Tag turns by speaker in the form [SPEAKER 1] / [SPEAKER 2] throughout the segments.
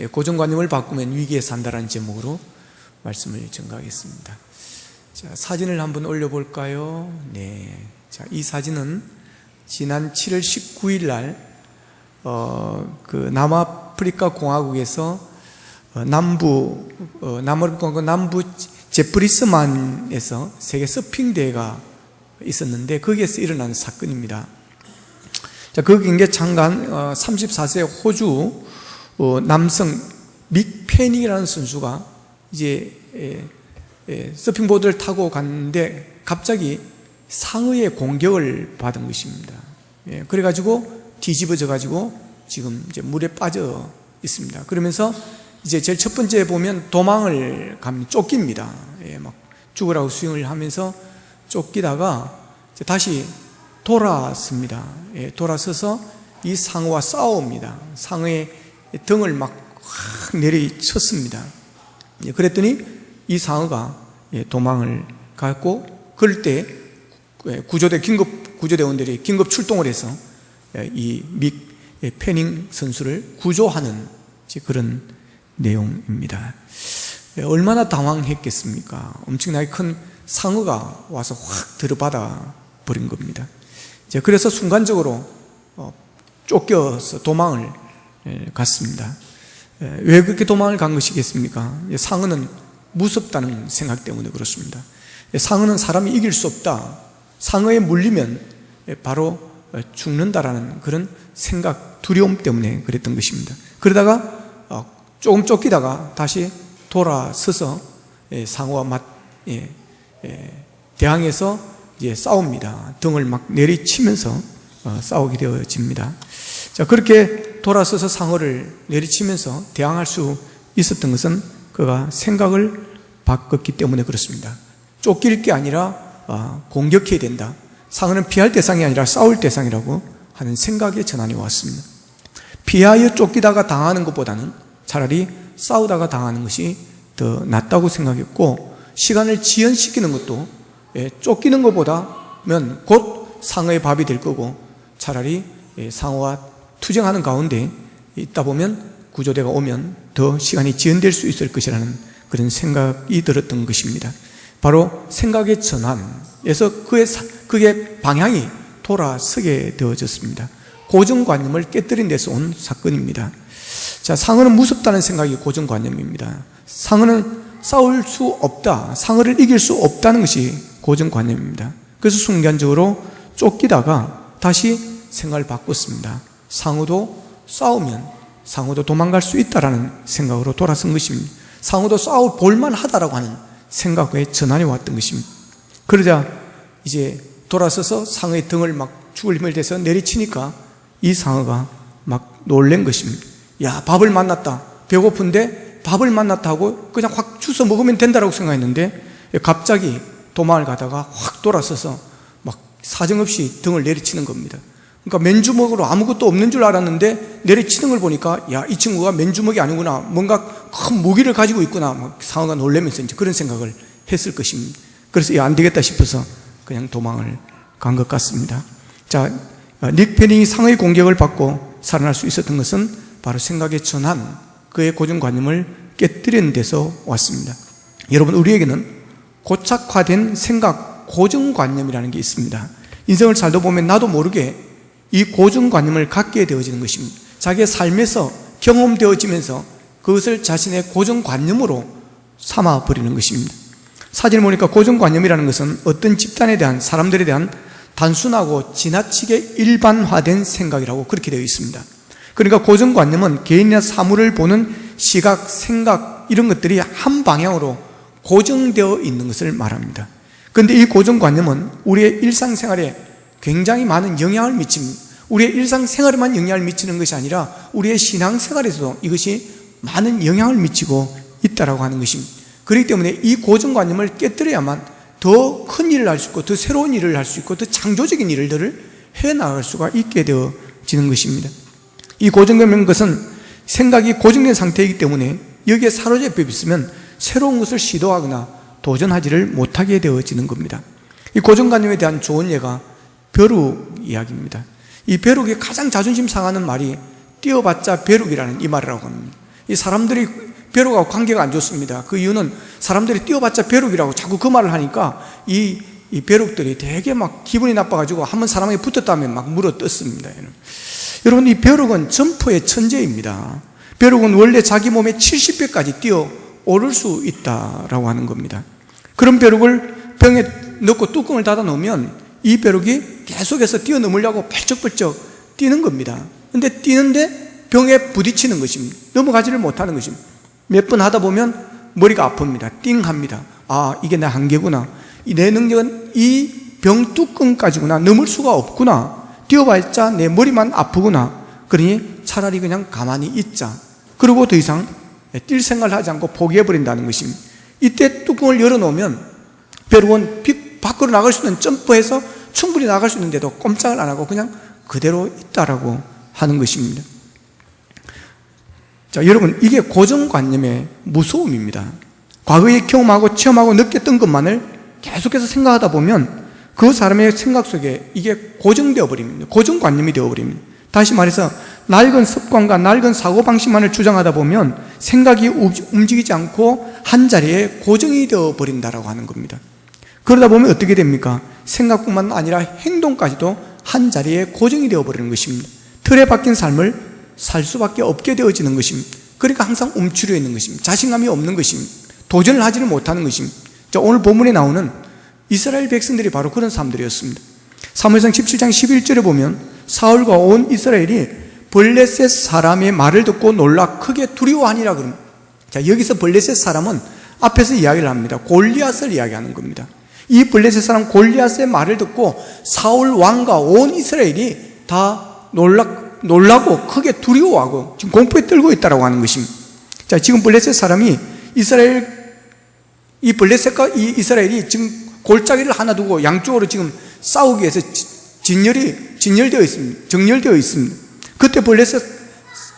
[SPEAKER 1] 고정관념을 바꾸면 위기에 산다라는 제목으로 말씀을 전가하겠습니다. 자, 사진을 한번 올려볼까요? 네. 자, 이 사진은 지난 7월 19일 날, 남아프리카 공화국에서 남아프리카 공화국 남부 제프리스만에서 세계 서핑 대회가 있었는데 거기에서 일어난 사건입니다. 자, 그 경기에 참가한 34세 호주 남성 믹 패닝이라는 선수가 이제 서핑보드를 타고 갔는데 갑자기 상어의 공격을 받은 것입니다. 그래가지고 뒤집어져 가지고 지금 이제 물에 빠져 있습니다. 그러면서 이제 제일 첫 번째 보면 도망을 가면 쫓깁니다. 막 죽으라고 수영을 하면서 쫓기다가 이제 다시 돌아섭니다. 돌아서서 이 상어와 싸웁니다. 상어의 등을 막 확 내리쳤습니다. 그랬더니 이 상어가 도망을 갔고, 그럴 때 구조대원들이 긴급 출동을 해서 이 믹 패닝 선수를 구조하는 그런 내용입니다. 얼마나 당황했겠습니까? 엄청나게 큰 상어가 와서 확 들어받아 버린 겁니다. 그래서 순간적으로 쫓겨서 도망을 갔습니다. 왜 그렇게 도망을 간 것이겠습니까? 상어는 무섭다는 생각 때문에 그렇습니다. 상어는 사람이 이길 수 없다, 상어에 물리면 바로 죽는다라는 그런 생각, 두려움 때문에 그랬던 것입니다. 그러다가 조금 쫓기다가 다시 돌아서서 상어와 대항해서 이제 싸웁니다. 등을 막 내리치면서 싸우게 되어집니다. 자, 그렇게 돌아서서 상어를 내리치면서 대항할 수 있었던 것은 그가 생각을 바꿨기 때문에 그렇습니다. 쫓길 게 아니라 공격해야 된다, 상어는 피할 대상이 아니라 싸울 대상이라고 하는 생각의 전환이 왔습니다. 피하여 쫓기다가 당하는 것보다는 차라리 싸우다가 당하는 것이 더 낫다고 생각했고, 시간을 지연시키는 것도 쫓기는 것보다면 곧 상어의 밥이 될 거고, 차라리 상어와 투쟁하는 가운데 있다 보면 구조대가 오면 더 시간이 지연될 수 있을 것이라는 그런 생각이 들었던 것입니다. 바로 생각의 전환에서 그의 방향이 돌아서게 되어졌습니다. 고정관념을 깨뜨린 데서 온 사건입니다. 자, 상어는 무섭다는 생각이 고정관념입니다. 상어는 싸울 수 없다, 상어를 이길 수 없다는 것이 고정관념입니다. 그래서 순간적으로 쫓기다가 다시 생각을 바꿨습니다. 상어도 싸우면 상어도 도망갈 수 있다라는 생각으로 돌아선 것입니다. 상어도 싸워 볼만하다라고 하는 생각의 전환이 왔던 것입니다. 그러자 이제 돌아서서 상어의 등을 막 죽을 힘을 대서 내리치니까 이 상어가 막 놀란 것입니다. 야, 밥을 만났다, 배고픈데 밥을 만났다 하고 그냥 확 주워 먹으면 된다라고 생각했는데 갑자기 도망을 가다가 확 돌아서서 막 사정없이 등을 내리치는 겁니다. 그러니까 맨주먹으로 아무것도 없는 줄 알았는데 내리치는 걸 보니까 야, 이 친구가 맨주먹이 아니구나, 뭔가 큰 무기를 가지고 있구나, 막 상어가 놀라면서 이제 그런 생각을 했을 것입니다. 그래서 안 되겠다 싶어서 그냥 도망을 간 것 같습니다. 자, 닉 패닝이 상어의 공격을 받고 살아날 수 있었던 것은 바로 생각의 전환, 그의 고정관념을 깨뜨리는 데서 왔습니다. 여러분, 우리에게는 고착화된 생각, 고정관념이라는 게 있습니다. 인생을 살다 보면 나도 모르게 이 고정관념을 갖게 되어지는 것입니다. 자기의 삶에서 경험되어지면서 그것을 자신의 고정관념으로 삼아버리는 것입니다. 사진을 보니까 고정관념이라는 것은 어떤 집단에 대한, 사람들에 대한 단순하고 지나치게 일반화된 생각이라고 그렇게 되어 있습니다. 그러니까 고정관념은 개인이나 사물을 보는 시각, 생각 이런 것들이 한 방향으로 고정되어 있는 것을 말합니다. 그런데 이 고정관념은 우리의 일상생활에 굉장히 많은 영향을 미칩니다. 우리의 일상생활에만 영향을 미치는 것이 아니라 우리의 신앙생활에서도 이것이 많은 영향을 미치고 있다고 하는 것입니다. 그렇기 때문에 이 고정관념을 깨뜨려야만 더 큰 일을 할 수 있고, 더 새로운 일을 할 수 있고, 더 창조적인 일들을 해나갈 수가 있게 되어지는 것입니다. 이 고정관념인 것은 생각이 고정된 상태이기 때문에 여기에 사로잡혀 있으면 새로운 것을 시도하거나 도전하지를 못하게 되어지는 겁니다. 이 고정관념에 대한 좋은 예가 벼룩 이야기입니다. 이 벼룩이 가장 자존심 상하는 말이 뛰어봤자 벼룩이라는 이 말이라고 합니다. 이 사람들이 벼룩하고 관계가 안 좋습니다. 그 이유는 사람들이 뛰어봤자 벼룩이라고 자꾸 그 말을 하니까 이 벼룩들이 되게 막 기분이 나빠가지고 한번 사람에게 붙었다면 막 물어뜯습니다. 여러분, 이 벼룩은 점프의 천재입니다. 벼룩은 원래 자기 몸에 70배까지 뛰어 오를 수 있다라고 하는 겁니다. 그런 벼룩을 병에 넣고 뚜껑을 닫아 놓으면 이 벼룩이 계속해서 뛰어넘으려고 펄쩍펄쩍 뛰는 겁니다. 근데 뛰는데 병에 부딪히는 것입니다. 넘어가지를 못하는 것입니다. 몇 번 하다 보면 머리가 아픕니다. 띵 합니다. 아, 이게 내 한계구나. 내 능력은 이 병 뚜껑 까지구나. 넘을 수가 없구나. 뛰어봤자 내 머리만 아프구나. 그러니 차라리 그냥 가만히 있자. 그리고 더 이상 뛸 생각을 하지 않고 포기해버린다는 것입니다. 이때 뚜껑을 열어놓으면 벼룩은 밖으로 나갈 수 있는, 점프해서 충분히 나갈 수 있는데도 꼼짝을 안 하고 그냥 그대로 있다라고 하는 것입니다. 자, 여러분, 이게 고정관념의 무서움입니다. 과거에 경험하고 체험하고 느꼈던 것만을 계속해서 생각하다 보면 그 사람의 생각 속에 이게 고정되어 버립니다. 고정관념이 되어버립니다. 다시 말해서 낡은 습관과 낡은 사고방식만을 주장하다 보면 생각이 움직이지 않고 한자리에 고정이 되어버린다라고 하는 겁니다. 그러다 보면 어떻게 됩니까? 생각뿐만 아니라 행동까지도 한자리에 고정이 되어버리는 것입니다. 틀에 박힌 삶을 살 수밖에 없게 되어지는 것입니다. 그러니까 항상 움츠려 있는 것입니다. 자신감이 없는 것입니다. 도전을 하지는 못하는 것입니다. 자, 오늘 본문에 나오는 이스라엘 백성들이 바로 그런 사람들이었습니다. 사무엘상 17장 11절에 보면 사울과 온 이스라엘이 블레셋 사람의 말을 듣고 놀라 크게 두려워하니라 그럽니다. 자, 여기서 블레셋 사람은 앞에서 이야기를 합니다. 골리앗을 이야기하는 겁니다. 이 블레셋 사람 골리앗의 말을 듣고 사울 왕과 온 이스라엘이 다 놀라고 크게 두려워하고 지금 공포에 떨고 있다고 하는 것입니다. 자, 지금 블레셋 사람이 이 블레셋과 이 이스라엘이 지금 골짜기를 하나 두고 양쪽으로 지금 싸우기 위해서 정렬되어 있습니다. 그때 블레셋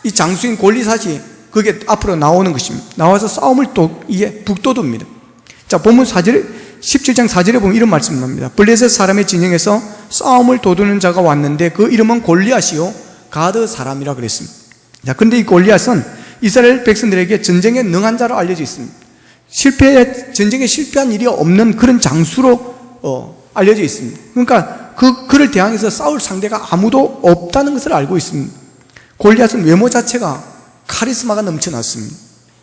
[SPEAKER 1] 이 장수인 골리앗이 그게 앞으로 나오는 것입니다. 나와서 싸움을 이게 북돋웁니다. 자, 본문 17장 4절에 보면 이런 말씀이 납니다. 블레셋 사람의 진영에서 싸움을 돋우는 자가 왔는데 그 이름은 골리앗이요 가드 사람이라 그랬습니다. 자, 근데 이 골리앗은 이스라엘 백성들에게 전쟁에 능한 자로 알려져 있습니다. 전쟁에 실패한 일이 없는 그런 장수로 알려져 있습니다. 그러니까 그를 대항해서 싸울 상대가 아무도 없다는 것을 알고 있습니다. 골리앗은 외모 자체가 카리스마가 넘쳐났습니다.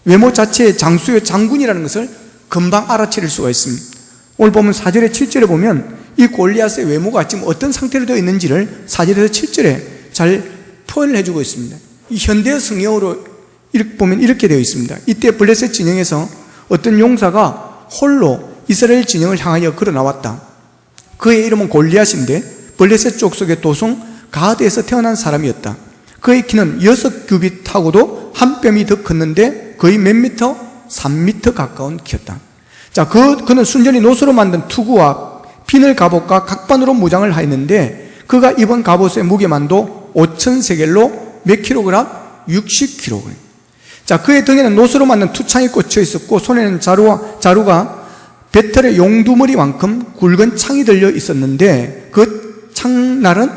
[SPEAKER 1] 외모 자체의 장수의 장군이라는 것을 금방 알아차릴 수가 있습니다. 오늘 보면 4절에 7절에 보면 이 골리앗의 외모가 지금 어떤 상태로 되어 있는지를 4절에서 7절에 잘 표현을 해주고 있습니다. 이 현대의 성경으로 보면 이렇게 되어 있습니다. 이때 블레셋 진영에서 어떤 용사가 홀로 이스라엘 진영을 향하여 걸어 나왔다. 그의 이름은 골리앗인데 블레셋 족속의 도성 가드에서 태어난 사람이었다. 그의 키는 6규빗하고도 한 뼘이 더 컸는데 거의 몇 미터? 3미터 가까운 키였다. 자, 그는 순전히 노소로 만든 투구와 비늘 갑옷과 각반으로 무장을 하였는데 그가 입은 갑옷의 무게만도 5,000세겔로 몇 킬로그램? 60kg. 자, 그의 등에는 노소로 만든 투창이 꽂혀 있었고 손에는 자루가 배틀의 용두머리만큼 굵은 창이 들려 있었는데 그 창날은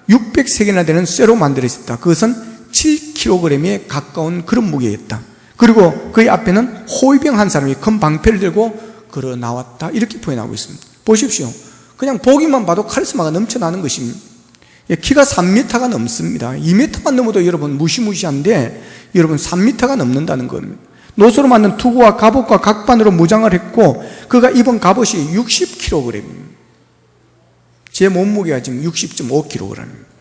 [SPEAKER 1] 600세겔이나 되는 쇠로 만들어 있었다. 그것은 7kg에 가까운 그런 무게였다. 그리고 그의 앞에는 호위병 한 사람이 큰 방패를 들고 걸어 나왔다. 이렇게 표현하고 있습니다. 보십시오. 그냥 보기만 봐도 카리스마가 넘쳐나는 것입니다. 키가 3m가 넘습니다. 2m만 넘어도 여러분 무시무시한데 여러분 3m가 넘는다는 겁니다. 노소로 만든 투구와 갑옷과 각반으로 무장을 했고 그가 입은 갑옷이 60kg입니다. 제 몸무게가 지금 60.5kg입니다.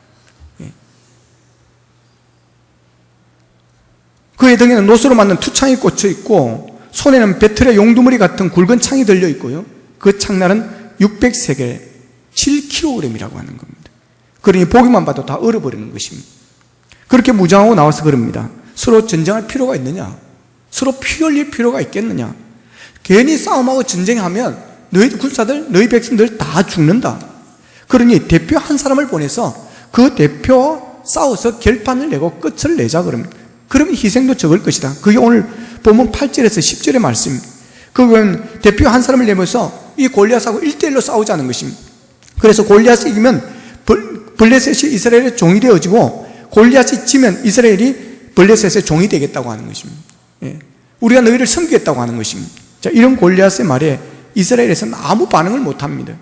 [SPEAKER 1] 그의 등에는 노소로 만든 투창이 꽂혀 있고 손에는 배틀의 용두머리 같은 굵은 창이 들려 있고요. 그 창날은 600세겔 7kg이라고 하는 겁니다. 그러니 보기만 봐도 다 얼어버리는 것입니다. 그렇게 무장하고 나와서 그럽니다. 서로 전쟁할 필요가 있느냐? 서로 피 흘릴 필요가 있겠느냐? 괜히 싸움하고 전쟁하면 너희 군사들, 너희 백성들 다 죽는다. 그러니 대표 한 사람을 보내서 그 대표와 싸워서 결판을 내고 끝을 내자 그럽니다. 그러면 희생도 적을 것이다. 그게 오늘 본문 8절에서 10절의 말씀입니다. 그건 대표 한 사람을 내면서 이 골리앗하고 1대1로 싸우자는 것입니다. 그래서 골리앗이 이기면 블레셋이 이스라엘의 종이 되어지고 골리앗이 지면 이스라엘이 블레셋의 종이 되겠다고 하는 것입니다. 우리가 너희를 섬기겠다고 하는 것입니다. 자, 이런 골리앗의 말에 이스라엘에서는 아무 반응을 못합니다.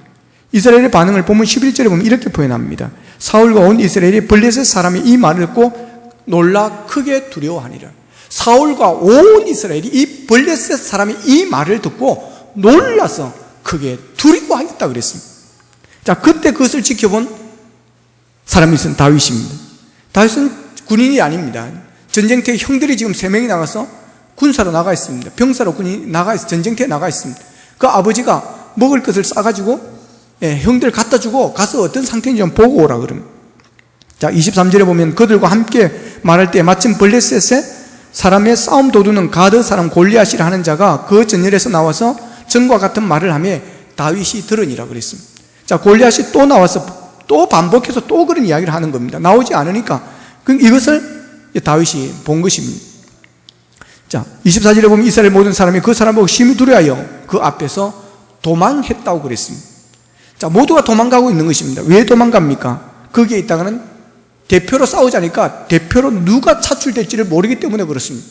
[SPEAKER 1] 이스라엘의 반응을 보면 11절에 보면 이렇게 표현합니다. 사울과 온 이스라엘이 블레셋 사람이 이 말을 듣고 놀라 크게 두려워하니라. 사울과 온 이스라엘이 이 블레셋 사람이 이 말을 듣고 놀라서 크게 두려워하겠다 그랬습니다. 자, 그때 그것을 지켜본 사람이 있은 다윗입니다. 다윗은 군인이 아닙니다. 전쟁터에 형들이 지금 3명이 나가서 군사로 나가 있습니다. 병사로 군인이 나가 있습니다. 전쟁터에 나가 있습니다. 그 아버지가 먹을 것을 싸가지고 형들 갖다 주고 가서 어떤 상태인지 좀 보고 오라 그럽니다. 자, 23절에 보면 그들과 함께 말할 때 마침 블레셋의 사람의 싸움 도두는 가드 사람 골리앗이라 하는 자가 그 전열에서 나와서 전과 같은 말을 하며 다윗이 들으니라 그랬습니다. 자, 골리앗이 또 나와서 또 반복해서 또 그런 이야기를 하는 겁니다. 나오지 않으니까 이것을 다윗이 본 것입니다. 자, 24절에 보면 이스라엘 모든 사람이 그 사람 보고 심히 두려워하여 그 앞에서 도망했다고 그랬습니다. 자, 모두가 도망가고 있는 것입니다. 왜 도망갑니까? 거기에 있다가는 대표로 싸우자니까 대표로 누가 차출될지를 모르기 때문에 그렇습니다.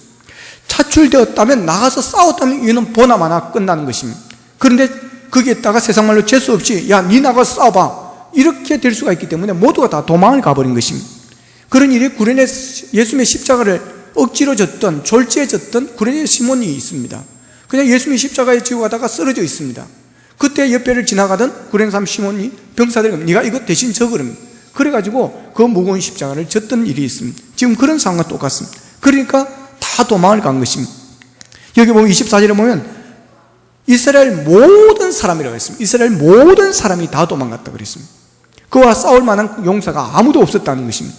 [SPEAKER 1] 차출되었다면 나가서 싸웠다면 이는 보나마나 끝나는 것입니다. 그런데 거기에 있다가 세상말로 재수 없이 야, 니 나가서 싸워봐 이렇게 될 수가 있기 때문에 모두가 다 도망을 가버린 것입니다. 그런 일이 구레네 예수님의 십자가를 억지로 졌던 졸지에 졌던 구레네 시몬이 있습니다. 그냥 예수님이 십자가에 지고 가다가 쓰러져 있습니다. 그때 옆에를 지나가던 구레네 사람 시몬이 병사들에게 네가 이거 대신 져 그럽니다. 그래가지고 그 무거운 십자가를 졌던 일이 있습니다. 지금 그런 상황과 똑같습니다. 그러니까 다 도망을 간 것입니다. 여기 보면 24절에 보면 이스라엘 모든 사람이라고 했습니다. 이스라엘 모든 사람이 다 도망갔다 그랬습니다. 그와 싸울 만한 용사가 아무도 없었다는 것입니다.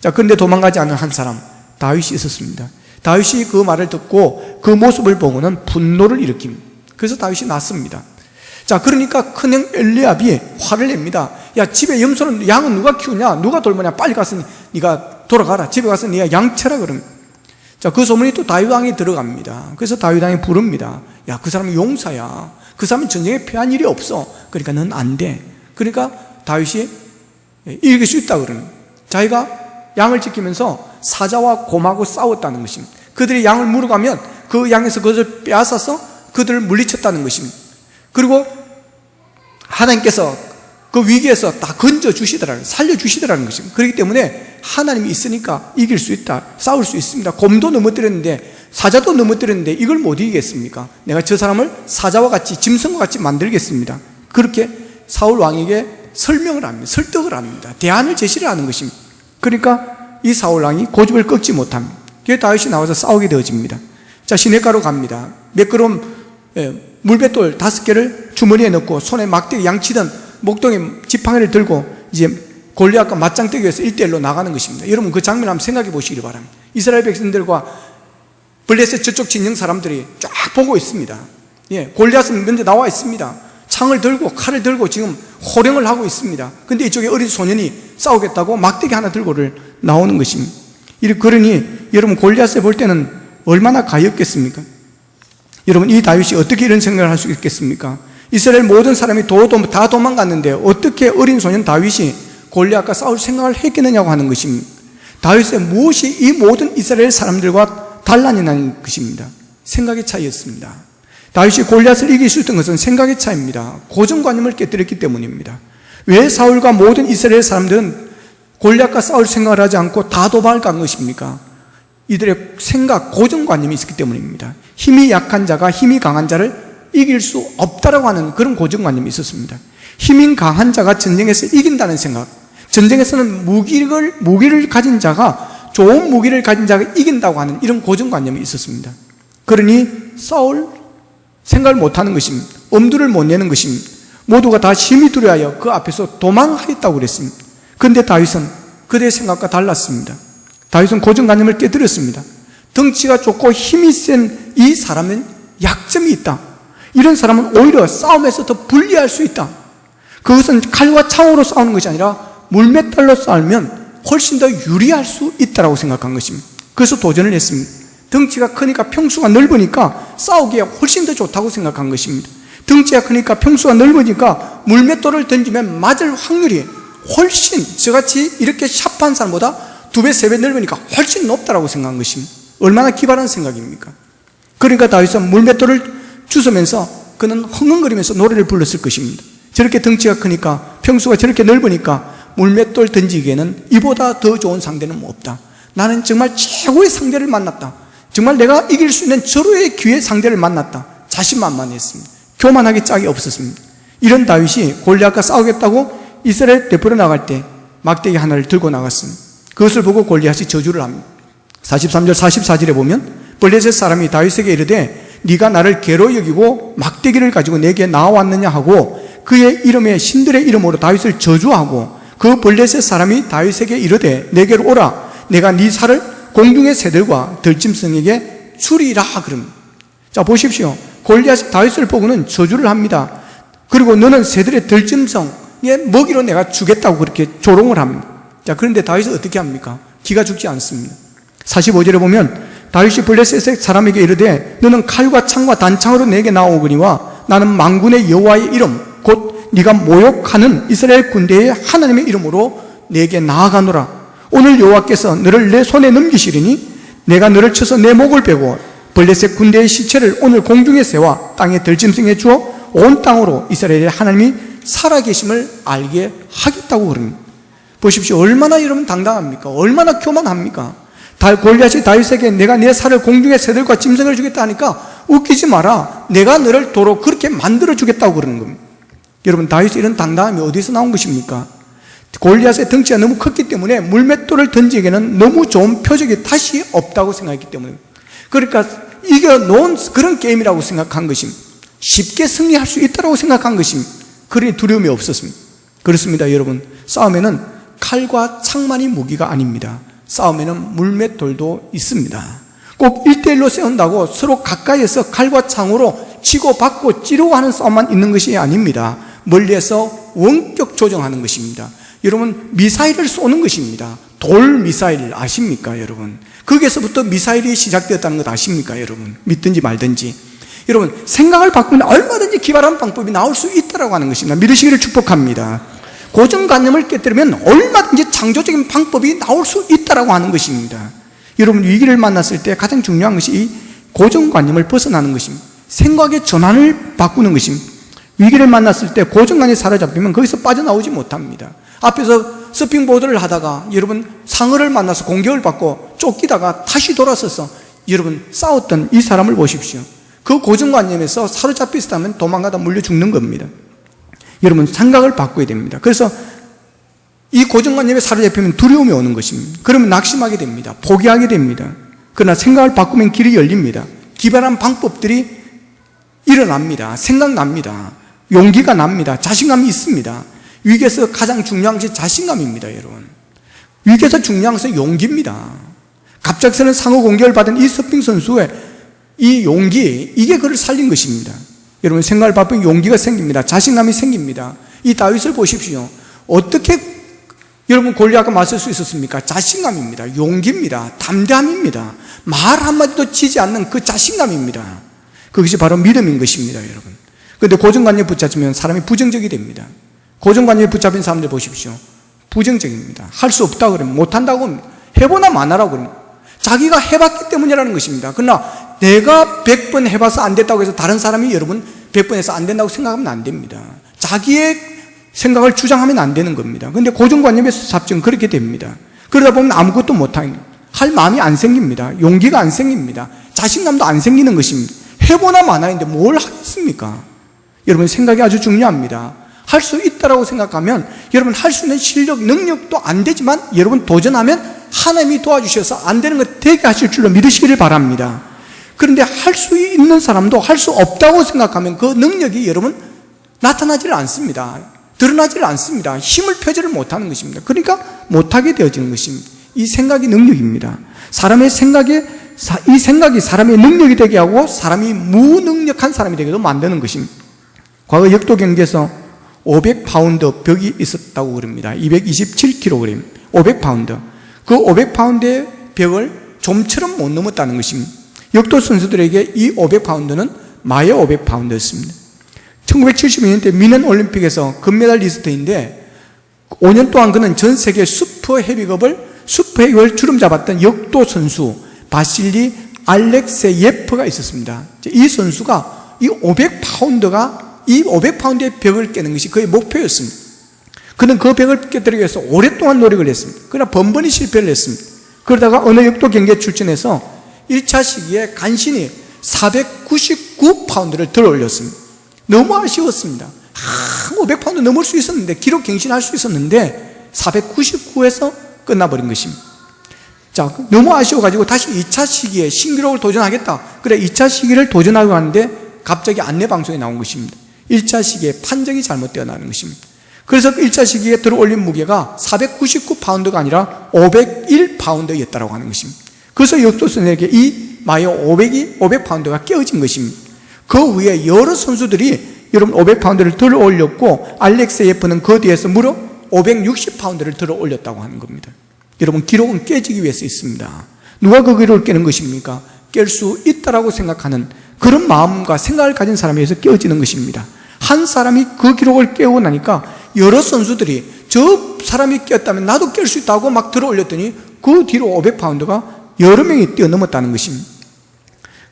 [SPEAKER 1] 자, 그런데 도망가지 않은 한 사람 다윗이 있었습니다. 다윗이 그 말을 듣고 그 모습을 보고는 분노를 일으킵니다. 그래서 다윗이 났습니다. 자, 그러니까 큰형 엘리압이 화를 냅니다. 야, 집에 염소는 양은 누가 키우냐? 누가 돌보냐? 빨리 가서 네가 돌아가라. 집에 가서 네가 양쳐라 그럽니다. 자, 그 소문이 또 다윗 왕이 들어갑니다. 그래서 다윗 왕이 부릅니다. 야, 그 사람은 용사야. 그 사람은 전쟁에 패한 일이 없어. 그러니까 넌 안 돼. 그러니까 다윗이 이길 수 있다 그럽니다. 자기가 양을 지키면서 사자와 곰하고 싸웠다는 것입니다. 그들이 양을 물어가면 그 양에서 그것을 빼앗아서 그들을 물리쳤다는 것입니다. 그리고 하나님께서 그 위기에서 다 건져주시더라는, 살려주시더라는 것입니다. 그렇기 때문에 하나님이 있으니까 이길 수 있다, 싸울 수 있습니다. 곰도 넘어뜨렸는데 사자도 넘어뜨렸는데 이걸 못 이기겠습니까? 내가 저 사람을 사자와 같이 짐승과 같이 만들겠습니다. 그렇게 사울 왕에게 설명을 합니다. 설득을 합니다. 대안을 제시를 하는 것입니다. 그러니까 이 사울 왕이 고집을 꺾지 못합니다. 그래서 다윗이 나와서 싸우게 되어집니다. 자, 시냇가로 갑니다. 매끄러운 물뱃돌 5개를 주머니에 넣고 손에 막대기 양치던 목동에 지팡이를 들고 이제 골리앗과 맞짱뜨기 위해서 1대1로 나가는 것입니다. 여러분 그 장면 한번 생각해 보시기 바랍니다. 이스라엘 백성들과 블레셋 저쪽 진영 사람들이 쫙 보고 있습니다. 예, 골리앗은 먼저 나와 있습니다. 창을 들고 칼을 들고 지금 호령을 하고 있습니다. 근데 이쪽에 어린 소년이 싸우겠다고 막대기 하나 들고를 나오는 것입니다. 그러니 여러분 골리앗을 볼 때는 얼마나 가엾겠습니까? 여러분 이 다윗이 어떻게 이런 생각을 할 수 있겠습니까? 이스라엘 모든 사람이 다 도망갔는데 어떻게 어린 소년 다윗이 골리앗과 싸울 생각을 했겠느냐고 하는 것입니다. 다윗의 무엇이 이 모든 이스라엘 사람들과 달라니 나는 것입니다. 생각의 차이였습니다. 다윗이 골리앗을 이길 수 있던 것은 생각의 차이입니다. 고정관념을 깨뜨렸기 때문입니다. 왜 사울과 모든 이스라엘 사람들은 골리앗과 싸울 생각을 하지 않고 다 도망을 간 것입니까? 이들의 생각, 고정관념이 있었기 때문입니다. 힘이 약한 자가 힘이 강한 자를 이길 수 없다라고 하는 그런 고정관념이 있었습니다. 힘이 강한 자가 전쟁에서 이긴다는 생각, 전쟁에서는 무기를 가진 자가, 좋은 무기를 가진 자가 이긴다고 하는 이런 고정관념이 있었습니다. 그러니 사울 생각을 못하는 것입니다. 엄두를 못 내는 것입니다. 모두가 다 심히 두려워하여 그 앞에서 도망하였다고 그랬습니다. 그런데 다윗은 그들의 생각과 달랐습니다. 다윗은 고정관념을 깨뜨렸습니다. 덩치가 좋고 힘이 센 이 사람은 약점이 있다. 이런 사람은 오히려 싸움에서 더 불리할 수 있다. 그것은 칼과 창으로 싸우는 것이 아니라 물메탈로 싸우면 훨씬 더 유리할 수 있다고 생각한 것입니다. 그래서 도전을 했습니다. 덩치가 크니까 평수가 넓으니까 싸우기에 훨씬 더 좋다고 생각한 것입니다. 덩치가 크니까 평수가 넓으니까 물맷돌을 던지면 맞을 확률이 훨씬 저같이 이렇게 샤프한 사람보다 2배, 3배 넓으니까 훨씬 높다고 생각한 것입니다. 얼마나 기발한 생각입니까? 그러니까 다윗은 물맷돌을 주우면서 그는 흥흥거리면서 노래를 불렀을 것입니다. 저렇게 덩치가 크니까, 평수가 저렇게 넓으니까 물맷돌 던지기에는 이보다 더 좋은 상대는 없다. 나는 정말 최고의 상대를 만났다. 정말 내가 이길 수 있는 절호의 기회의 상대를 만났다. 자신만만했습니다. 교만하게 짝이 없었습니다. 이런 다윗이 골리앗과 싸우겠다고 이스라엘 대표로 나갈 때 막대기 하나를 들고 나갔습니다. 그것을 보고 골리앗이 저주를 합니다. 43절 44절에 보면 블레셋 사람이 다윗에게 이르되 네가 나를 개로 여기고 막대기를 가지고 내게 나와왔느냐 하고 그의 이름에 신들의 이름으로 다윗을 저주하고 그 블레셋 사람이 다윗에게 이르되 내게로 오라 내가 네 살을 공중의 새들과 들짐승에게 주리라 그럽니다. 자 보십시오. 골리앗이 다윗을 보고는 저주를 합니다. 그리고 너는 새들의 들짐승의 먹이로 내가 주겠다고 그렇게 조롱을 합니다. 자 그런데 다윗은 어떻게 합니까? 기가 죽지 않습니다. 45절에 보면 다윗이 블레셋 사람에게 이르되 너는 칼과 창과 단창으로 내게 나오거니와 나는 만군의 여호와의 이름 곧 네가 모욕하는 이스라엘 군대의 하나님의 이름으로 내게 나아가노라. 오늘 여호와께서 너를 내 손에 넘기시리니 내가 너를 쳐서 내 목을 베고 블레셋 군대의 시체를 오늘 공중의 새와 땅의 들짐승에 주어 온 땅으로 이스라엘의 하나님이 살아계심을 알게 하겠다고 그럽니다. 보십시오. 얼마나 여러분 당당합니까? 얼마나 교만합니까? 골리앗이 다윗에게 내가 내 살을 공중의 새들과 짐승을 주겠다 하니까 웃기지 마라. 내가 너를 도로 그렇게 만들어 주겠다고 그러는 겁니다. 여러분 다윗의 이런 당당함이 어디서 나온 것입니까? 골리앗의 덩치가 너무 컸기 때문에 물맷돌을 던지기에는 너무 좋은 표적이 다시 없다고 생각했기 때문에 그러니까 이겨놓은 그런 게임이라고 생각한 것입니다. 쉽게 승리할 수 있다고 생각한 것입니다. 그러니 두려움이 없었습니다. 그렇습니다 여러분. 싸움에는 칼과 창만이 무기가 아닙니다. 싸움에는 물맷돌도 있습니다. 꼭 1대1로 싸운다고 서로 가까이에서 칼과 창으로 치고받고 찌르고 하는 싸움만 있는 것이 아닙니다. 멀리에서 원격 조정하는 것입니다. 여러분 미사일을 쏘는 것입니다. 돌 미사일 아십니까 여러분? 거기에서부터 미사일이 시작되었다는 것 아십니까 여러분? 믿든지 말든지 여러분 생각을 바꾸면 얼마든지 기발한 방법이 나올 수 있다고 하는 것입니다. 믿으시기를 축복합니다. 고정관념을 깨뜨리면 얼마든지 창조적인 방법이 나올 수 있다고 하는 것입니다. 여러분 위기를 만났을 때 가장 중요한 것이 이 고정관념을 벗어나는 것입니다. 생각의 전환을 바꾸는 것입니다. 위기를 만났을 때 고정관념이 사로잡히면 거기서 빠져나오지 못합니다. 앞에서 서핑보드를 하다가 여러분 상어를 만나서 공격을 받고 쫓기다가 다시 돌아서서 여러분 싸웠던 이 사람을 보십시오. 그 고정관념에서 사로잡혀 있었다면 도망가다 물려 죽는 겁니다. 여러분 생각을 바꿔야 됩니다. 그래서 이 고정관념에 사로잡히면 두려움이 오는 것입니다. 그러면 낙심하게 됩니다. 포기하게 됩니다. 그러나 생각을 바꾸면 길이 열립니다. 기발한 방법들이 일어납니다. 생각납니다. 용기가 납니다. 자신감이 있습니다. 위기에서 가장 중요한 것이 자신감입니다. 여러분 위기에서 중요한 것은 용기입니다. 갑작스런 상호 공격을 받은 이 서핑 선수의 이 용기, 이게 그를 살린 것입니다. 여러분 생각을 바꾸면 용기가 생깁니다. 자신감이 생깁니다. 이 다윗을 보십시오. 어떻게 여러분 골리앗과 맞설 수 있었습니까? 자신감입니다. 용기입니다. 담대함입니다. 말 한마디도 치지 않는 그 자신감입니다. 그것이 바로 믿음인 것입니다. 여러분 그런데 고정관념에 붙잡히면 사람이 부정적이 됩니다. 고정관념에 붙잡힌 사람들 보십시오. 부정적입니다. 할 수 없다고 그러면 못한다고 합니다. 해보나 마나라고 그러면 자기가 해봤기 때문이라는 것입니다. 그러나 내가 100번 해봐서 안 됐다고 해서 다른 사람이 여러분 100번 해서 안 된다고 생각하면 안 됩니다. 자기의 생각을 주장하면 안 되는 겁니다. 그런데 고정관념에서 잡지는 그렇게 됩니다. 그러다 보면 아무것도 못합니다. 할 마음이 안 생깁니다. 용기가 안 생깁니다. 자신감도 안 생기는 것입니다. 해보나 마나인데 뭘 하겠습니까? 여러분 생각이 아주 중요합니다. 할 수 있다고 생각하면 여러분 할 수 있는 실력, 능력도 안 되지만 여러분 도전하면 하나님이 도와주셔서 안 되는 것 되게 하실 줄로 믿으시기를 바랍니다. 그런데 할 수 있는 사람도 할 수 없다고 생각하면 그 능력이 여러분 나타나지를 않습니다. 드러나지를 않습니다. 힘을 펴지를 못하는 것입니다. 그러니까 못하게 되어지는 것입니다. 이 생각이 능력입니다. 사람의 생각에 이 생각이 사람의 능력이 되게 하고 사람이 무능력한 사람이 되게도 만드는 것입니다. 과거 역도 경기에서 500파운드 벽이 있었다고 그럽니다. 227kg, 500파운드. 그 500파운드의 벽을 좀처럼 못 넘었다는 것입니다. 역도 선수들에게 이 500파운드는 마의 500파운드였습니다. 1972년 때 미넨 올림픽에서 금메달리스트인데 5년 동안 그는 전 세계 슈퍼 헤비급을 주름 잡았던 역도 선수 바실리 알렉세예프가 있었습니다. 이 선수가 이 500파운드의 벽을 깨는 것이 그의 목표였습니다. 그는 그 벽을 깨뜨리기 위해서 오랫동안 노력을 했습니다. 그러나 번번이 실패를 했습니다. 그러다가 어느 역도 경기에 출전해서 1차 시기에 간신히 499파운드를 들어 올렸습니다. 너무 아쉬웠습니다. 500파운드 넘을 수 있었는데, 기록 갱신할 수 있었는데 499에서 끝나버린 것입니다. 자, 너무 아쉬워가지고 다시 2차 시기에 신기록을 도전하겠다. 그래, 2차 시기를 도전하고 하는데 갑자기 안내방송에 나온 것입니다. 1차 시기에 판정이 잘못되어 나는 것입니다. 그래서 1차 시기에 들어 올린 무게가 499파운드가 아니라 501파운드였다고 하는 것입니다. 그래서 역도선에게 이 마이어 500파운드가 깨어진 것입니다. 그 후에 여러 선수들이 여러분 500파운드를 들어 올렸고, 알렉세예프는 그 뒤에서 무려 560파운드를 들어 올렸다고 하는 겁니다. 여러분, 기록은 깨지기 위해서 있습니다. 누가 그 기록을 깨는 것입니까? 깰 수 있다라고 생각하는 그런 마음과 생각을 가진 사람에 의해서 깨어지는 것입니다. 한 사람이 그 기록을 깨고 나니까 여러 선수들이 저 사람이 깼다면 나도 깰 수 있다고 막 들어 올렸더니 그 뒤로 500파운드가 여러 명이 뛰어넘었다는 것입니다.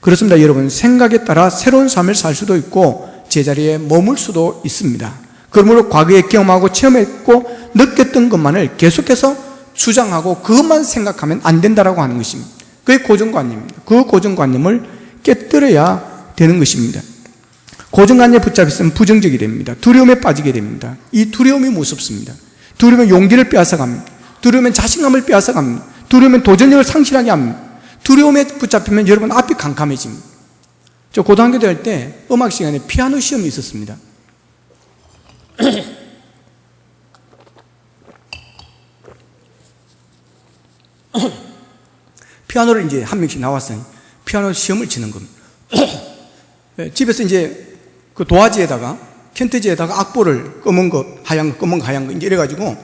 [SPEAKER 1] 그렇습니다. 여러분, 생각에 따라 새로운 삶을 살 수도 있고 제자리에 머물 수도 있습니다. 그러므로 과거에 경험하고 체험했고 느꼈던 것만을 계속해서 주장하고 그것만 생각하면 안 된다라고 하는 것입니다. 그게 고정관념입니다. 그 고정관념을 깨뜨려야 되는 것입니다. 고정관념에 붙잡혔으면 부정적이 됩니다. 두려움에 빠지게 됩니다. 이 두려움이 무섭습니다. 두려움은 용기를 빼앗아갑니다. 두려움은 자신감을 빼앗아갑니다. 두려움은 도전력을 상실하게 합니다. 두려움에 붙잡히면 여러분 앞이 캄캄해집니다. 저 고등학교 다닐 때 음악 시간에 피아노 시험이 있었습니다. 피아노를 이제 한 명씩 나왔어요. 피아노 시험을 치는 겁니다. 집에서 이제 그 도화지에다가, 캔트지에다가 악보를 검은 거, 하얀 거, 검은 거, 하얀 거, 이제 이래가지고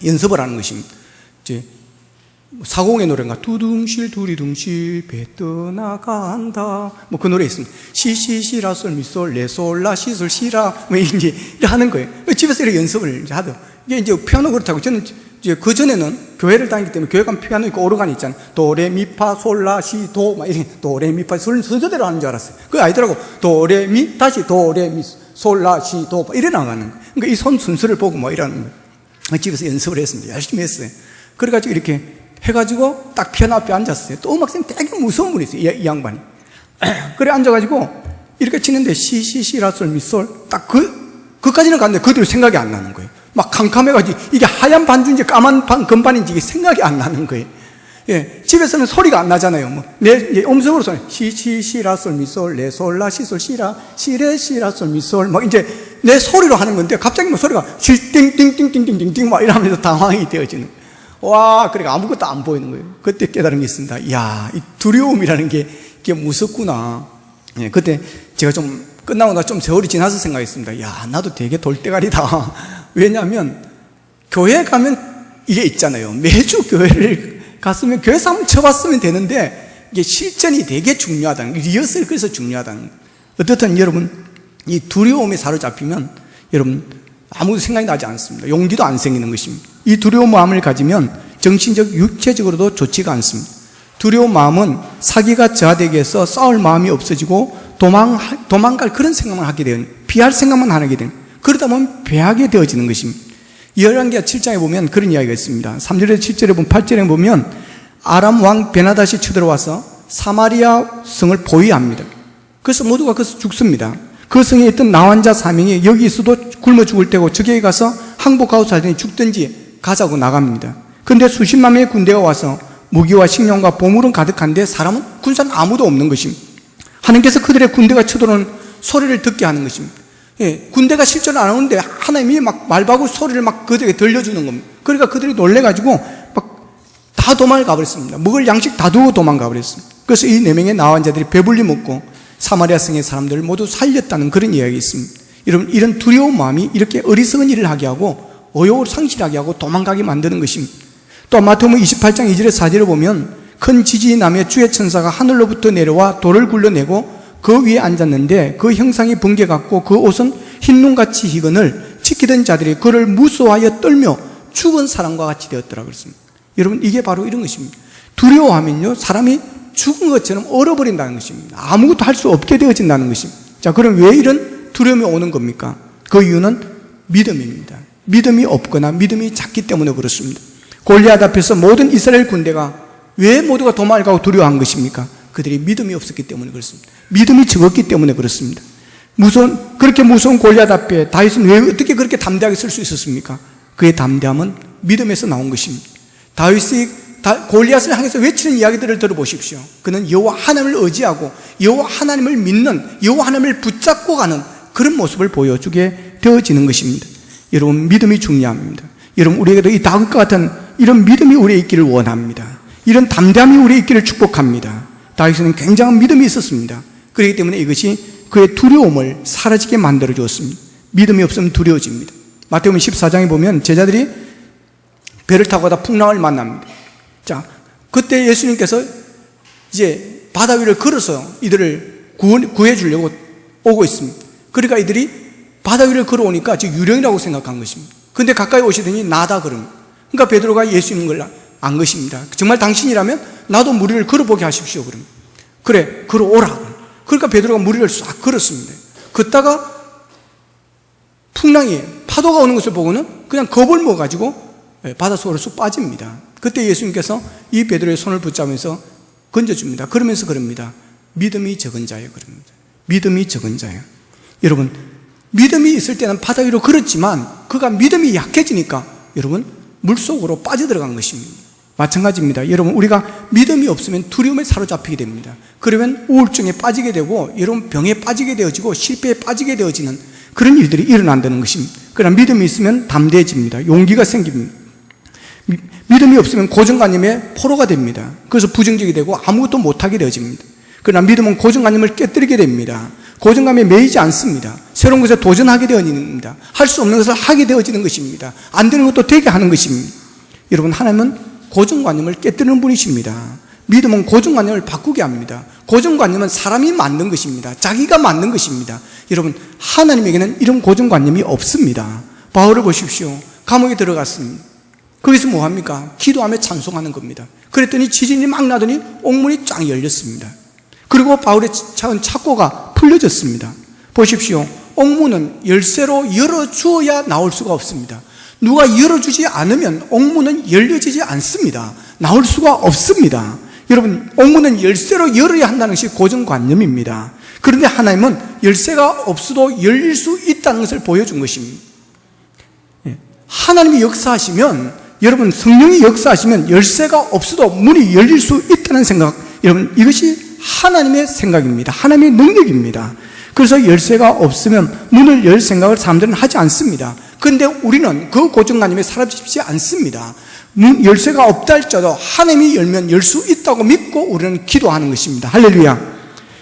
[SPEAKER 1] 연습을 하는 것입니다. 이제 사공의 노래인가, 두둥실 두리둥실 배 떠나간다, 뭐 그 노래 있습니다. 시시시라 솔미솔 레솔라 시솔 시라, 뭐 이제 이렇게 하는 거예요. 집에서 이렇게 연습을 이제 하더. 이게 이제 피아노 그렇다고 저는 이제 그 전에는 교회를 다니기 때문에 교회 가면 피아노 있고 오르간이 있잖아요. 도레미파 솔라시도 막 이렇게 도레미파 순서대로 하는 줄 알았어요. 그게 아니더라고. 도레미 다시 도레미 솔라시도 이래 나가는 거예요. 그러니까 이 손 순서를 보고 뭐 이러는 거예요. 집에서 연습을 했습니다. 열심히 했어요. 그래가지고 이렇게 해가지고 딱 피아노 앞에 앉았어요. 또 음악쌤 되게 무서운 분이 있어요. 이 양반이. 그래 앉아가지고 이렇게 치는데 시시시라솔 미솔 딱 그까지는 갔는데 그 뒤로 생각이 안 나는 거예요. 막 캄캄해가지고 이게 하얀 반주인지 까만 금반인지 이게 생각이 안 나는 거예요. 예, 집에서는 소리가 안 나잖아요. 뭐 내 음성으로 소리 시시시라솔 미솔 레솔라 시솔 시라 시레 시라솔 미솔 막 이제 내 소리로 하는 건데 갑자기 뭐 소리가 실띵띵띵띵띵띵띵 막 이러면서 당황이 되어지는 거예요. 와, 그러니까 아무것도 안 보이는 거예요. 그때 깨달은 게 있습니다. 이야, 이 두려움이라는 게 이게 무섭구나. 예, 그때 제가 좀 끝나고 나 좀 세월이 지나서 생각했습니다. 야, 나도 되게 돌대가리다. 왜냐하면 교회 가면 이게 있잖아요. 매주 교회를 갔으면 교회에서 한번 쳐봤으면 되는데 이게 실전이 되게 중요하다는 거예요. 리허설이 그래서 중요하다는 거예요. 어떻든 여러분, 이 두려움에 사로잡히면 여러분 아무 생각이 나지 않습니다. 용기도 안 생기는 것입니다. 이 두려운 마음을 가지면 정신적, 육체적으로도 좋지가 않습니다. 두려운 마음은 사기가 저하되게 해서 싸울 마음이 없어지고 도망갈 그런 생각만 하게 되는, 피할 생각만 하게 되는, 그러다 보면 배하게 되어지는 것입니다. 열왕기하 7장에 보면 그런 이야기가 있습니다. 3절에 7절에 보면 8절에 보면 아람 왕 베나닷이 쳐들어와서 사마리아 성을 포위합니다. 그래서 모두가 거기서 죽습니다. 그 성에 있던 나환자 4명이 여기 있어도 굶어 죽을 때고 저기에 가서 항복하고 살더니 죽든지 가자고 나갑니다. 그런데 수십만 명의 군대가 와서 무기와 식량과 보물은 가득한데 사람은 군사는 아무도 없는 것입니다. 하나님께서 그들의 군대가 쳐들어오는 소리를 듣게 하는 것입니다. 예, 군대가 실전을 안 오는데 하나님이 막 말바구 소리를 막 그들에게 들려주는 겁니다. 그러니까 그들이 놀래가지고 막 다 도망가 버렸습니다. 먹을 양식 다 두고 도망가 버렸습니다. 그래서 이 4명의 나환자들이 배불리 먹고 사마리아 성의 사람들을 모두 살렸다는 그런 이야기가 있습니다. 여러분, 이런 두려운 마음이 이렇게 어리석은 일을 하게 하고 어욕을 상실하게 하고 도망가게 만드는 것입니다. 또 마태복음 28장 2절에 4절을 보면 큰 지진이 나며 주의 천사가 하늘로부터 내려와 돌을 굴러내고 그 위에 앉았는데 그 형상이 번개 같고 그 옷은 흰눈같이 희건을 지키던 자들이 그를 무서워하여 떨며 죽은 사람과 같이 되었더라 그랬습니다. 여러분, 이게 바로 이런 것입니다. 두려워하면요 사람이 죽은 것처럼 얼어버린다는 것입니다. 아무것도 할 수 없게 되어진다는 것입니다. 자, 그럼 왜 이런 두려움이 오는 겁니까? 그 이유는 믿음입니다. 믿음이 없거나 믿음이 작기 때문에 그렇습니다. 골리앗 앞에서 모든 이스라엘 군대가 왜 모두가 도망을 가고 두려워한 것입니까? 그들이 믿음이 없었기 때문에 그렇습니다. 믿음이 적었기 때문에 그렇습니다. 그렇게 무서운 골리앗 앞에 다윗은 왜 어떻게 그렇게 담대하게 설 수 있었습니까? 그의 담대함은 믿음에서 나온 것입니다. 다윗이 골리앗을 향해서 외치는 이야기들을 들어보십시오. 그는 여호와 하나님을 의지하고 여호와 하나님을 믿는, 여호와 하나님을 붙잡고 가는 그런 모습을 보여주게 되어지는 것입니다. 여러분, 믿음이 중요합니다. 여러분, 우리에게도 이 다윗과 같은 이런 믿음이 우리에 있기를 원합니다. 이런 담대함이 우리에 있기를 축복합니다. 다윗은 굉장한 믿음이 있었습니다. 그렇기 때문에 이것이 그의 두려움을 사라지게 만들어 주었습니다. 믿음이 없으면 두려워집니다. 마태복음 14장에 보면 제자들이 배를 타고 가다 풍랑을 만납니다. 자, 그때 예수님께서 이제 바다 위를 걸어서 이들을 구해 주려고 오고 있습니다. 그러니까 이들이 바다 위를 걸어오니까 지금 유령이라고 생각한 것입니다. 근데 가까이 오시더니 나다 그럽니다. 그러니까 베드로가 예수님인 걸 안 것입니다. 정말 당신이라면 나도 무리를 걸어보게 하십시오. 그럽니다. 그래, 걸어오라. 그러니까 베드로가 무리를 싹 걸었습니다. 걷다가 풍랑이 파도가 오는 것을 보고는 그냥 겁을 먹어가지고 바닷속으로 쑥 빠집니다. 그때 예수님께서 이 베드로의 손을 붙잡으면서 건져줍니다. 그러면서 그럽니다. 믿음이 적은 자예요. 그럽니다. 믿음이 적은 자예요. 여러분, 믿음이 있을 때는 바다 위로 걸었지만 그가 믿음이 약해지니까 여러분 물속으로 빠져들어간 것입니다. 마찬가지입니다. 여러분, 우리가 믿음이 없으면 두려움에 사로잡히게 됩니다. 그러면 우울증에 빠지게 되고 여러분 병에 빠지게 되어지고 실패에 빠지게 되어지는 그런 일들이 일어난다는 것입니다. 그러나 믿음이 있으면 담대해집니다. 용기가 생깁니다. 믿음이 없으면 고정관념의 포로가 됩니다. 그래서 부정적이 되고 아무것도 못하게 되어집니다. 그러나 믿음은 고정관념을 깨뜨리게 됩니다. 고정감에 매이지 않습니다. 새로운 것에 도전하게 되어집니다. 할 수 없는 것을 하게 되어지는 것입니다. 안 되는 것도 되게 하는 것입니다. 여러분, 하나님은 고정관념을 깨뜨리는 분이십니다. 믿음은 고정관념을 바꾸게 합니다. 고정관념은 사람이 만든 것입니다. 자기가 만든 것입니다. 여러분, 하나님에게는 이런 고정관념이 없습니다. 바울을 보십시오. 감옥에 들어갔습니다. 거기서 뭐합니까? 기도하며 찬송하는 겁니다. 그랬더니 지진이 막 나더니 옥문이 쫙 열렸습니다. 그리고 바울의 차은 착고가 풀려졌습니다. 보십시오. 옥문은 열쇠로 열어주어야 나올 수가 없습니다. 누가 열어주지 않으면 옥문은 열려지지 않습니다. 나올 수가 없습니다. 여러분, 옥문은 열쇠로 열어야 한다는 것이 고정관념입니다. 그런데 하나님은 열쇠가 없어도 열릴 수 있다는 것을 보여준 것입니다. 하나님이 역사하시면, 여러분, 성령이 역사하시면 열쇠가 없어도 문이 열릴 수 있다는 생각, 여러분, 이것이 하나님의 생각입니다. 하나님의 능력입니다. 그래서 열쇠가 없으면 문을 열 생각을 사람들은 하지 않습니다. 그런데 우리는 그 고정관념에 사로잡지 않습니다. 열쇠가 없다 할지라도 하나님이 열면 열 수 있다고 믿고 우리는 기도하는 것입니다. 할렐루야.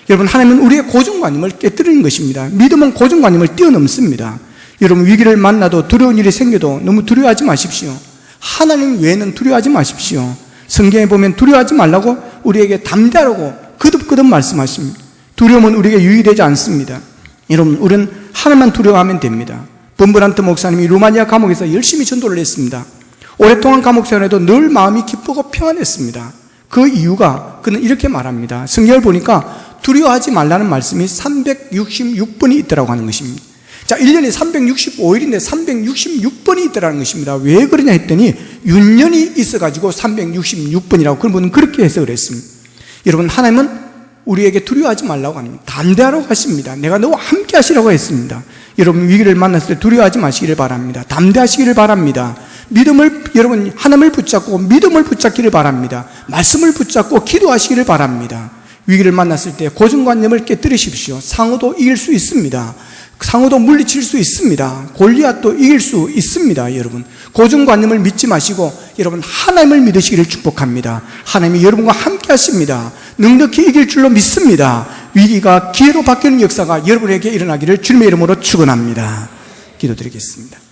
[SPEAKER 1] 여러분, 하나님은 우리의 고정관념을 깨뜨리는 것입니다. 믿음은 고정관념을 뛰어넘습니다. 여러분, 위기를 만나도 두려운 일이 생겨도 너무 두려워하지 마십시오. 하나님 외에는 두려워하지 마십시오. 성경에 보면 두려워하지 말라고 우리에게 담대하라고 거듭거듭 말씀하십니다. 두려움은 우리에게 유익되지 않습니다. 여러분, 우리는 하나님만 두려워하면 됩니다. 범브란트 목사님이 루마니아 감옥에서 열심히 전도를 했습니다. 오랫동안 감옥 생활에도 늘 마음이 기쁘고 평안했습니다. 그 이유가 그는 이렇게 말합니다. 성경을 보니까 두려워하지 말라는 말씀이 366번이 있더라고 하는 것입니다. 자, 1년에 365일인데 366번이 있더라는 것입니다. 왜 그러냐 했더니 윤년이 있어가지고 366번이라고 그런 분은 그렇게 해석을 했습니다. 여러분, 하나님은 우리에게 두려워하지 말라고 합니다. 담대하라고 하십니다. 내가 너와 함께 하시라고 했습니다. 여러분, 위기를 만났을 때 두려워하지 마시기를 바랍니다. 담대하시기를 바랍니다. 믿음을, 여러분, 하나님을 붙잡고 믿음을 붙잡기를 바랍니다. 말씀을 붙잡고 기도하시기를 바랍니다. 위기를 만났을 때 고정관념을 깨뜨리십시오. 상어도 이길 수 있습니다. 상어도 물리칠 수 있습니다. 골리앗도 이길 수 있습니다. 여러분, 고정관념을 믿지 마시고 여러분, 하나님을 믿으시기를 축복합니다. 하나님이 여러분과 함께 하십니다. 넉넉히 이길 줄로 믿습니다. 위기가 기회로 바뀌는 역사가 여러분에게 일어나기를 주님의 이름으로 축원합니다. 기도드리겠습니다.